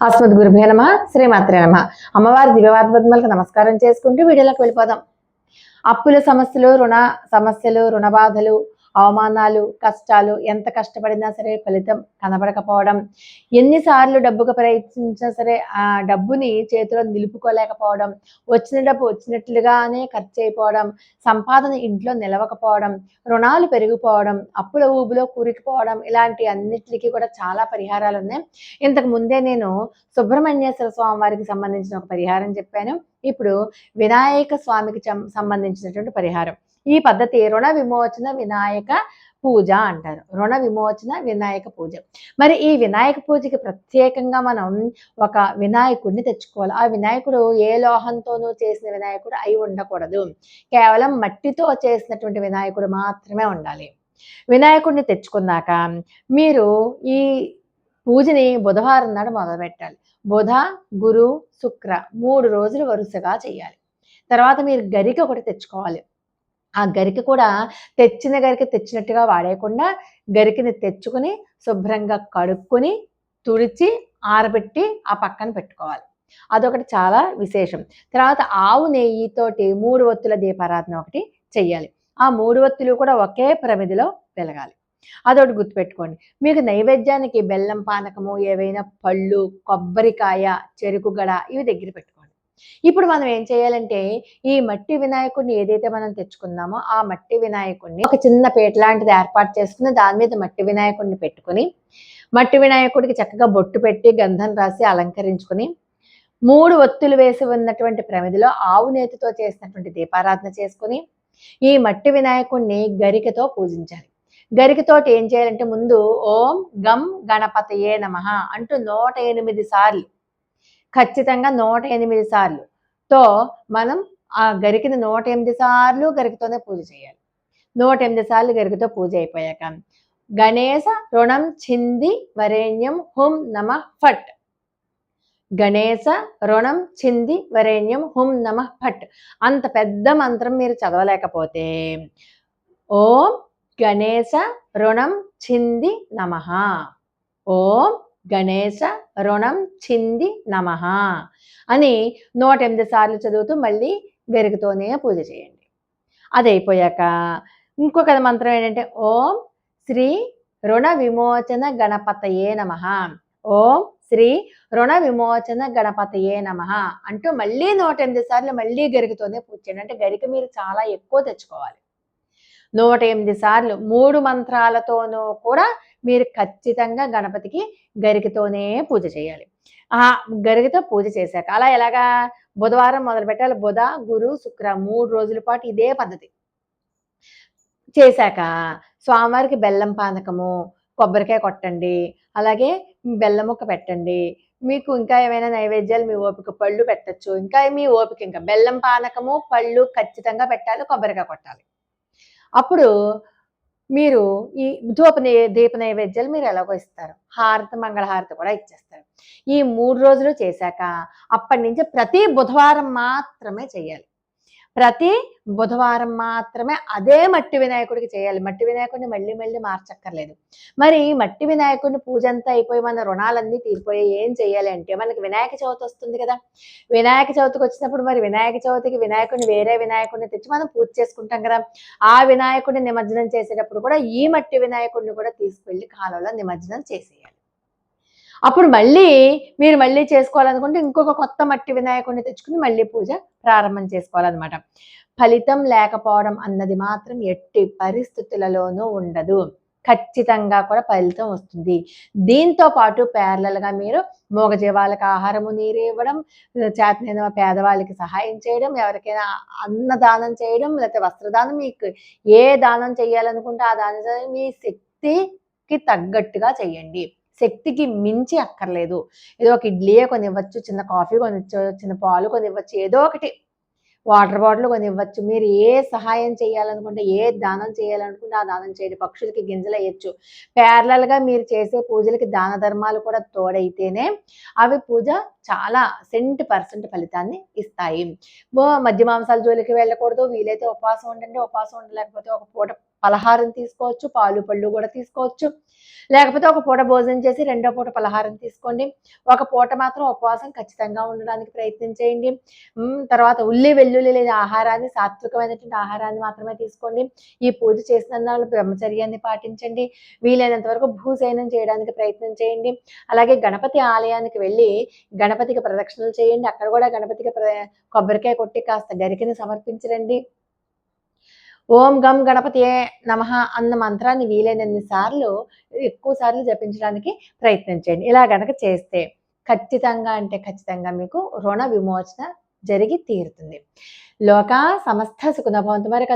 అస్మద్ గురుభ్యో నమః శ్రీమాత్రే నమః. అమ్మవారి దివ్యవాద్పద్మాలకు నమస్కారం చేసుకుంటూ వీడియోలోకి వెళ్ళిపోదాం. అప్పుల సమస్యలు, రుణ సమస్యలు, రుణ బాధలు, అవమానాలు, కష్టాలు, ఎంత కష్టపడినా సరే ఫలితం కనబడకపోవడం, ఎన్నిసార్లు డబ్బుకు ప్రయత్నించినా సరే ఆ డబ్బుని చేతిలో నిలుపుకోలేకపోవడం, వచ్చిన డబ్బు వచ్చినట్లుగానే ఖర్చు అయిపోవడం, సంపాదన ఇంట్లో నిలవకపోవడం, రుణాలు పెరిగిపోవడం, అప్పుల ఊబిలో కూరుకుపోవడం, ఇలాంటి అన్నిటికీ కూడా చాలా పరిహారాలు ఉన్నాయి. ఇంతకు ముందే నేను సుబ్రహ్మణ్యేశ్వర స్వామి వారికి సంబంధించిన ఒక పరిహారం చెప్పాను. ఇప్పుడు వినాయక స్వామికి సంబంధించినటువంటి పరిహారం. ఈ పద్ధతి రుణ విమోచన వినాయక పూజ అంటారు. రుణ విమోచన వినాయక పూజ. మరి ఈ వినాయక పూజకి ప్రత్యేకంగా మనం ఒక వినాయకుడిని తెచ్చుకోవాలి. ఆ వినాయకుడు ఏ లోహంతోనూ చేసిన వినాయకుడు అయి ఉండకూడదు. కేవలం మట్టితో చేసినటువంటి వినాయకుడు మాత్రమే ఉండాలి. వినాయకుడిని తెచ్చుకున్నాక మీరు ఈ పూజని బుధవారం నాడు మొదలుపెట్టాలి. బుధ, గురు, శుక్ర 3 రోజులు వరుసగా చేయాలి. తర్వాత మీరు గరిక ఒకటి తెచ్చుకోవాలి. ఆ గరిక కూడా తెచ్చిన గరిక తెచ్చినట్టుగా వాడేయకుండా గరికని తెచ్చుకొని శుభ్రంగా కడుక్కొని తుడిచి ఆరబెట్టి ఆ పక్కన పెట్టుకోవాలి. అదొకటి చాలా విశేషం. తర్వాత ఆవు నెయ్యితోటి 3 ఒత్తుల దీపారాధన ఒకటి చెయ్యాలి. ఆ 3 ఒత్తులు కూడా ఒకే ప్రమిదిలో వెలగాలి. అదొకటి గుర్తుపెట్టుకోండి. మీకు నైవేద్యానికి బెల్లం పానకము, ఏవైనా పళ్ళు, కొబ్బరికాయ, చెరుకు గడ ఇవి దగ్గర పెట్టుకోండి. ఇప్పుడు మనం ఏం చేయాలంటే ఈ మట్టి వినాయకుడిని ఏదైతే మనం తెచ్చుకున్నామో ఆ మట్టి వినాయకుడిని ఒక చిన్న పీట లాంటిది ఏర్పాటు చేసుకుని దాని మీద మట్టి వినాయకుడిని పెట్టుకుని మట్టి వినాయకుడికి చక్కగా బొట్టు పెట్టి గంధం రాసి అలంకరించుకుని 3 ఒత్తులు వేసి ఉన్నటువంటి ప్రమిదిలో ఆవు నేతితో చేసినటువంటి దీపారాధన చేసుకుని ఈ మట్టి వినాయకుడిని గరికతో పూజించాలి. గరికతోటి ఏం చేయాలంటే ముందు ఓం గం గణపతయే నమః అంటూ 108 సార్లు, ఖచ్చితంగా 108 సార్లుతో మనం ఆ గరికని 108 సార్లు గరికతోనే పూజ చేయాలి. 108 సార్లు గరికతో పూజ అయిపోయాక గణేశ రుణం చింది వరేణ్యం హుం నమః ఫట్. గణేశ రుణం చింది వరేణ్యం హుం నమః ఫట్. అంత పెద్ద మంత్రం మీరు చదవలేకపోతే ఓం గణేశ రుణం చింది నమః, ఓం గణేశ రుణం చింది నమః అని 108 సార్లు చదువుతూ మళ్ళీ గరికతోనే పూజ చేయండి. అది అయిపోయాక ఇంకొక మంత్రం ఏంటంటే ఓం శ్రీ రుణ విమోచన గణపతయే నమః, ఓం శ్రీ రుణ విమోచన గణపతయే నమః అంటూ మళ్ళీ 108 సార్లు మళ్ళీ గరికతోనే పూజ చేయండి. అంటే గరిక మీరు చాలా ఎక్కువ తెచ్చుకోవాలి. 108 సార్లు 3 మంత్రాలతోనూ కూడా మీరు ఖచ్చితంగా గణపతికి గరికతోనే పూజ చేయాలి. ఆ గరికతో పూజ చేశాక అలా ఎలాగా బుధవారం మొదలు పెట్టాలి. బుధ, గురు, శుక్ర 3 రోజుల పాటు ఇదే పద్ధతి చేశాక స్వామివారికి బెల్లం పానకము, కొబ్బరికాయ కొట్టండి, అలాగే బెల్లం ముక్క పెట్టండి. మీకు ఇంకా ఏమైనా నైవేద్యాలు మీ ఓపిక, పళ్ళు పెట్టచ్చు. ఇంకా మీ ఓపిక, ఇంకా బెల్లం పానకము, పళ్ళు ఖచ్చితంగా పెట్టాలి, కొబ్బరికాయ కొట్టాలి. అప్పుడు మీరు ఈ దీప నైవేద్యాలు మీరు ఎలాగో ఇస్తారు. హారతి, మంగళహారతి కూడా ఇచ్చేస్తారు. ఈ 3 రోజులు చేశాక అప్పటి నుంచి ప్రతి బుధవారం మాత్రమే చేయాలి. ప్రతి బుధవారం మాత్రమే అదే మట్టి వినాయకుడికి చేయాలి. మట్టి వినాయకుడిని మళ్ళీ మళ్ళీ మార్చక్కర్లేదు. మరి మట్టి వినాయకుడిని పూజ అంతా అయిపోయి మన రుణాలన్నీ తీరిపోయి ఏం చేయాలి అంటే మనకి వినాయక చవితి వస్తుంది కదా. వినాయక చవితికి వచ్చినప్పుడు మరి వినాయక చవితికి వినాయకుడిని వేరే వినాయకుడిని తెచ్చి మనం పూజ చేసుకుంటాం కదా. ఆ వినాయకుడిని నిమజ్జనం చేసేటప్పుడు కూడా ఈ మట్టి వినాయకుడిని కూడా తీసుకెళ్ళి కాలంలో నిమజ్జనం చేసేయాలి. అప్పుడు మీరు మళ్ళీ చేసుకోవాలనుకుంటే ఇంకొక కొత్త మట్టి వినాయకుడిని తెచ్చుకుని మళ్ళీ పూజ ప్రారంభం చేసుకోవాలన్నమాట. ఫలితం లేకపోవడం అన్నది మాత్రం ఎట్టి పరిస్థితులలోనూ ఉండదు. ఖచ్చితంగా కూడా ఫలితం వస్తుంది. దీంతో పాటు ప్యారలల్గా మీరు మూగజీవాలకు ఆహారము, నీరు ఇవ్వడం, చేతనైన పేదవాళ్ళకి సహాయం చేయడం, ఎవరికైనా అన్నదానం చేయడం, లేకపోతే వస్త్రదానం, మీకు ఏ దానం చేయాలనుకుంటే ఆ దానం మీ శక్తికి తగ్గట్టుగా చేయండి. శక్తికి మించి అక్కర్లేదు. ఏదో ఒక ఇడ్లీయే కొనివ్వచ్చు, చిన్న కాఫీ కొనివ్వచ్చు, చిన్న పాలు కొనివ్వచ్చు, ఏదో ఒకటి వాటర్ బాటిల్ కొనివ్వచ్చు. మీరు ఏ సహాయం చేయాలనుకుంటే, ఏ దానం చేయాలనుకుంటే ఆ దానం చేయండి. పక్షులకి గింజలు వేయచ్చు. ప్యారలల్గా మీరు చేసే పూజలకి దాన ధర్మాలు కూడా తోడైతేనే అవి పూజ చాలా 100% ఫలితాన్ని ఇస్తాయి. మధ్య మాంసాల జోలికి వెళ్ళకూడదు. వీలైతే ఉపవాసం ఉండండి. ఉపవాసం ఉండలేకపోతే ఒక పూట పలహారం తీసుకోవచ్చు, పాలు పళ్ళు కూడా తీసుకోవచ్చు. లేకపోతే ఒక పూట భోజనం చేసి రెండో పూట పలహారం తీసుకోండి. ఒక పూట మాత్రం ఉపవాసం ఖచ్చితంగా ఉండడానికి ప్రయత్నం చేయండి. తర్వాత ఉల్లి వెల్లుల్లి లేని ఆహారాన్ని, సాత్వికమైనటువంటి ఆహారాన్ని మాత్రమే తీసుకోండి. ఈ పూజ చేసినన్నాళ్ళు బ్రహ్మచర్యాన్ని పాటించండి. వీలైనంత వరకు భూశయనం చేయడానికి ప్రయత్నం చేయండి. అలాగే గణపతి ఆలయానికి వెళ్ళి గణపతికి ప్రదక్షిణలు చేయండి. అక్కడ కూడా గణపతికి కొబ్బరికాయ కొట్టి కాస్త గరికని సమర్పించరండి. ఓం గం గణపతియే నమః అన్న మంత్రాన్ని వీలైనన్ని సార్లు, ఎక్కువ సార్లు జపించడానికి ప్రయత్నం చేయండి. ఇలా గనక చేస్తే ఖచ్చితంగా అంటే ఖచ్చితంగా మీకు రుణ విమోచన జరిగి తీరుతుంది. లోకా సమస్త సుఖినో భవంతు. మరి